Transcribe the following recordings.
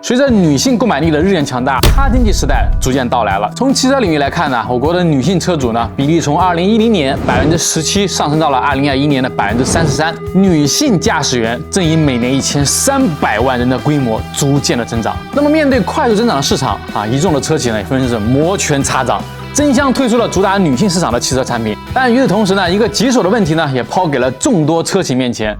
随着女性购买力的日渐强大，哈经济时代逐渐到来了。从汽车领域来看呢，我国的女性车主呢比例从2010年17%上升到了2021年的33%，女性驾驶员正以每年1300万人的规模逐渐的增长。那么面对快速增长的市场啊，一众的车企呢也纷纷是摩拳擦掌，争相推出了主打女性市场的汽车产品。但与此同时呢，一个棘手的问题呢也抛给了众多车企面前。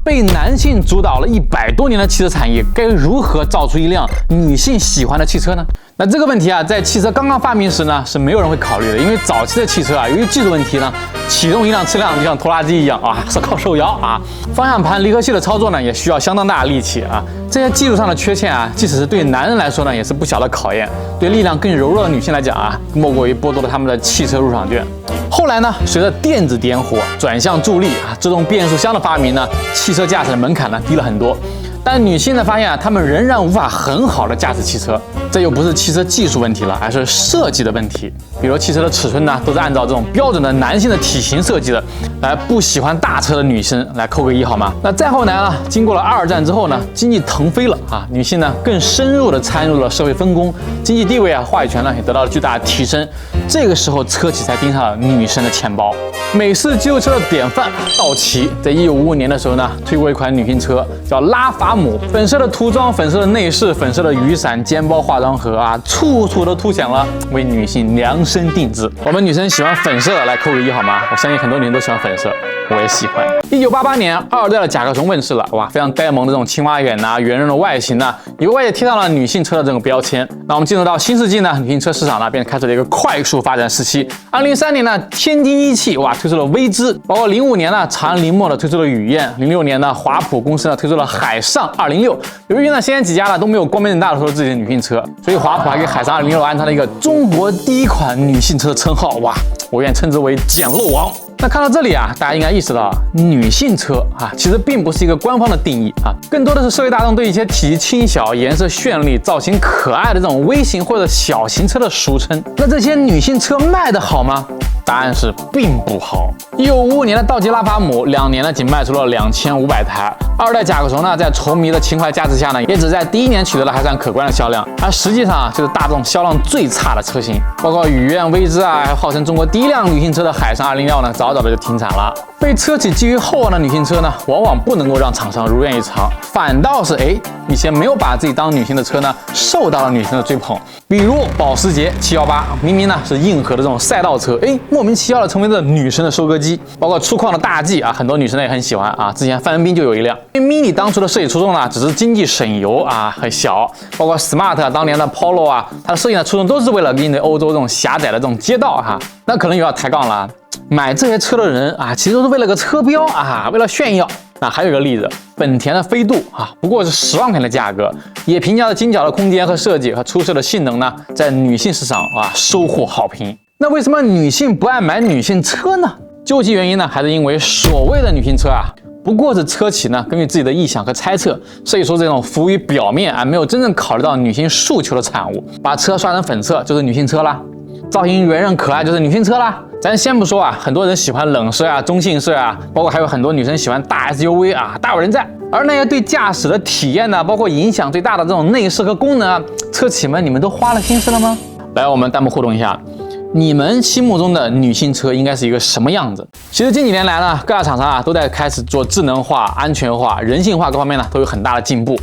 被男性主导了100多年的汽车产业，该如何造出一辆女性喜欢的汽车呢？那这个问题啊，在汽车刚刚发明时呢，是没有人会考虑的，因为早期的汽车啊，由于技术问题呢，启动一辆车辆就像拖拉机一样啊，是靠手摇啊，方向盘、离合器的操作呢，也需要相当大的力气啊。这些技术上的缺陷啊，即使是对男人来说呢，也是不小的考验。对力量更柔弱的女性来讲啊，莫过于剥夺了他们的汽车入场券。后来呢，随着电子点火转向助力啊，自动变速箱的发明呢，汽车驾驶的门槛呢低了很多。但女性呢发现啊，她们仍然无法很好的驾驶汽车，这又不是汽车技术问题了，而是设计的问题。比如汽车的尺寸呢，都是按照这种标准的男性的体型设计的，来不喜欢大车的女生来扣个1好吗？那再后来呢，经过了2战之后呢，经济腾飞了啊，女性呢更深入的参入了社会分工，经济地位啊、话语权呢也得到了巨大的提升。这个时候车企才盯上了女生的钱包。美式肌肉车的典范道奇，在1955年的时候呢，推过一款女性车叫拉法姆，粉色的涂装、粉色的内饰、粉色的雨伞、肩包、化妆盒啊，处处都凸显了为女性量身定制。我们女生喜欢粉色的，来扣个1好吗？我相信很多女人都喜欢粉色，我也喜欢。1988年，2代的甲壳虫问世了，哇，非常呆萌的这种青蛙眼呐、圆润的外形呐，以外也贴上了女性车的这种标签。那我们进入到新世纪呢，女性车市场呢便开始了一个快速发展时期。2003年呢，天津一汽哇推出了威姿，包括05年呢，长安铃木呢推出了雨燕，06年呢，华普公司呢推出了海上206。由于呢，现在几家呢都没有光明正大的说自己的女性车，所以华普还给海上206安插了一个中国第一款女性车的称号，哇，我愿称之为捡漏王。那看到这里啊，大家应该意识到，女性车啊，其实并不是一个官方的定义啊，更多的是社会大众对一些体积轻小、颜色绚丽、造型可爱的这种微型或者小型车的俗称。那这些女性车卖得好吗？答案是并不好。1955年的道奇拉法姆，2年呢仅卖出了2500台。2代甲壳虫呢，在愁迷的情怀加持下呢，也只在第1年取得了还算可观的销量。而实际上啊，就是大众销量最差的车型，包括雨燕、威姿啊，还号称中国第一辆女性车的海上206呢，早早的就停产了。被车企寄予厚望的女性车呢，往往不能够让厂商如愿以偿，反倒是一些没有把自己当女性的车呢，受到了女生的追捧。比如保时捷718，明明呢是硬核的这种赛道车，莫名其妙的成为了女生的收割机。包括粗犷的大 G 啊，很多女生呢也很喜欢啊。之前范文斌就有一辆。因为 Mini 当初的设计初衷呢，只是经济省油啊，很小。包括 Smart 啊，当年的 Polo 啊，它的设计呢初衷都是为了应对欧洲这种狭窄的这种街道哈。那可能又要抬杠了，买这些车的人啊，其实都是为了个车标啊，为了炫耀。那还有一个例子，本田的飞度啊，不过是10万块钱的价格，也凭借着精巧的空间和设计和出色的性能呢，在女性市场啊收获好评。那为什么女性不爱买女性车呢？究其原因呢，还是因为所谓的女性车啊，不过是车企呢根据自己的臆想和猜测，设计出这种服务于表面啊，没有真正考虑到女性诉求的产物。把车刷成粉色就是女性车啦，造型圆润可爱就是女性车啦。咱先不说啊，很多人喜欢冷色啊、中性色啊，包括还有很多女生喜欢大 SUV 啊，大有人在。而那些对驾驶的体验呢，包括影响最大的这种内饰和功能啊，车企们你们都花了心思了吗？来，我们弹幕互动一下。你们心目中的女性车应该是一个什么样子？其实近几年来呢，各大厂商啊都在开始做智能化、安全化、人性化各方面呢都有很大的进步。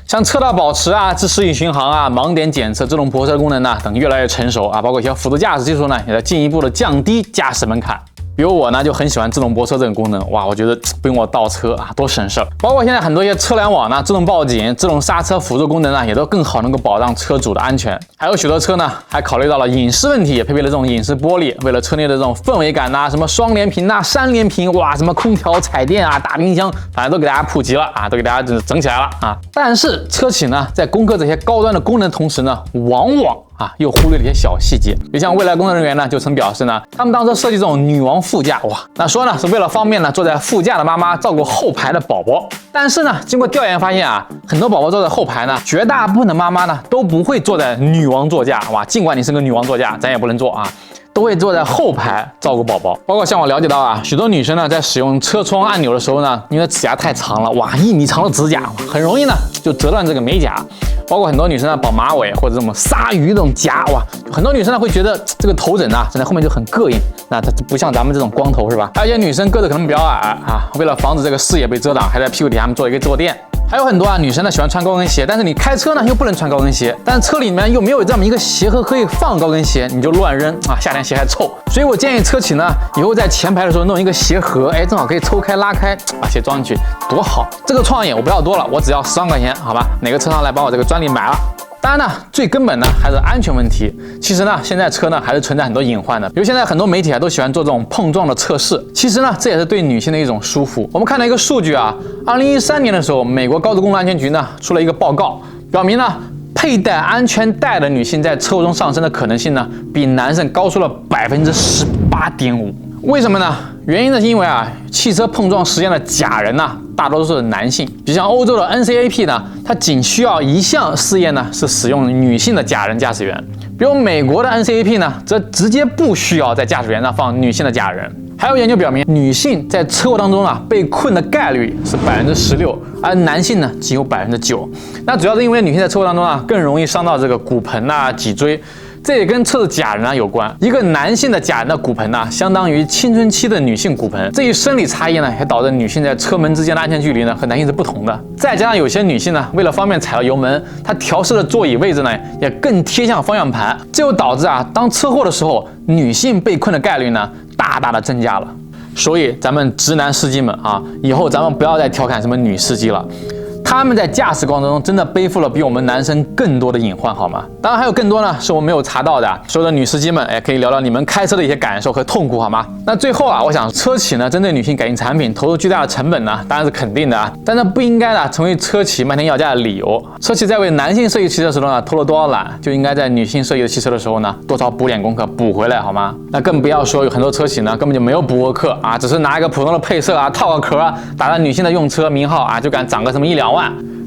像车道保持啊、自适应巡航啊、盲点检测、自动泊车功能呢等越来越成熟啊，包括一些辅助驾驶技术呢也在进一步的降低驾驶门槛。比如我呢就很喜欢自动泊车这个功能，哇，我觉得不用我倒车啊，多省事儿。包括现在很多一些车联网呢、自动报警、自动刹车辅助功能呢，也都更好能够保障车主的安全。还有许多车呢还考虑到了隐私问题，也配备了这种隐私玻璃，为了车内的这种氛围感呐，什么双联屏呐、3联屏，哇，什么空调、彩电啊、大冰箱，反正都给大家普及了啊，都给大家整起来了啊。但是车企呢在攻克这些高端的功能的同时呢，往往又忽略了一些小细节。就像未来工作人员呢就曾表示呢，他们当时设计这种女王副驾，哇，那说呢是为了方便呢坐在副驾的妈妈照顾后排的宝宝。但是呢，经过调研发现啊，很多宝宝坐在后排呢，绝大部分的妈妈呢都不会坐在女王座驾，哇，尽管你是个女王座驾，咱也不能坐啊。都会坐在后排照顾宝宝。包括像我了解到啊，许多女生呢在使用车窗按钮的时候呢，因为指甲太长了，哇，1米长的指甲很容易呢就折断这个美甲。包括很多女生呢绑马尾或者这种鲨鱼这种夹，哇，很多女生呢会觉得这个头枕啊枕在后面就很膈应，那它不像咱们这种光头是吧？还有一些女生个子可能比较矮啊，为了防止这个视野被遮挡，还在屁股底下做一个坐垫。还有很多啊，女生呢喜欢穿高跟鞋，但是你开车呢又不能穿高跟鞋，但是车里面又没有这么一个鞋盒可以放高跟鞋，你就乱扔啊，夏天鞋还臭。所以我建议车企呢以后在前排的时候弄一个鞋盒，哎，正好可以抽开拉开，把鞋装进去，多好！这个创意我不要多了，我只要10万块钱，好吧？哪个车商来把我这个专利买了？当然呢，最根本呢还是安全问题。其实呢，现在车呢还是存在很多隐患的，比如现在很多媒体啊都喜欢做这种碰撞的测试。其实呢，这也是对女性的一种舒服。我们看到一个数据啊，2013年的时候，美国高速公路安全局呢出了一个报告，表明呢佩戴安全带的女性在车祸中丧生的可能性呢比男生高出了18.5%。为什么呢？原因呢是因为啊，汽车碰撞实验的假人呢大多数是男性，比如像欧洲的 NCAP 呢，它仅需要一项试验呢是使用女性的假人驾驶员，比如美国的 NCAP 呢，则直接不需要在驾驶员上放女性的假人。还有研究表明，女性在车祸当中啊被困的概率是16%，而男性呢仅有9%。那主要是因为女性在车祸当中啊更容易伤到这个骨盆啊、脊椎。这也跟测试假人有关。一个男性的假人的骨盆呢，相当于青春期的女性骨盆。这一生理差异呢，也导致女性在车门之间的安全距离呢和男性是不同的。再加上有些女性呢，为了方便踩到油门，她调试的座椅位置呢也更贴向方向盘，这就导致啊，当车祸的时候，女性被困的概率呢大大的增加了。所以咱们直男司机们啊，以后咱们不要再调侃什么女司机了。他们在驾驶过程中真的背负了比我们男生更多的隐患，好吗？当然还有更多呢，是我没有查到的。所有的女司机们，可以聊聊你们开车的一些感受和痛苦，好吗？那最后啊，我想车企呢，针对女性改进产品投入巨大的成本呢，当然是肯定的啊，但那不应该呢成为车企漫天要价的理由。车企在为男性设计汽车的时候呢，偷了多少懒，就应该在女性设计的汽车的时候呢，多少补点功课补回来，好吗？那更不要说有很多车企呢，根本就没有补过课啊，只是拿一个普通的配色啊，套个壳啊，打着女性的用车名号啊，就敢涨个什么1-2万。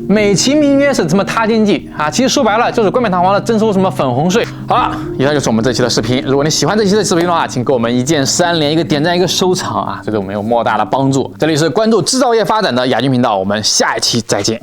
美其名曰是什么踏经济啊，其实说白了就是冠冕堂皇的征收什么粉红税。好了，以上就是我们这期的视频。如果你喜欢这期的视频的话，请给我们一键3连、一个点赞、一个收藏啊，这对我们有莫大的帮助。这里是关注制造业发展的亚军频道，我们下一期再见。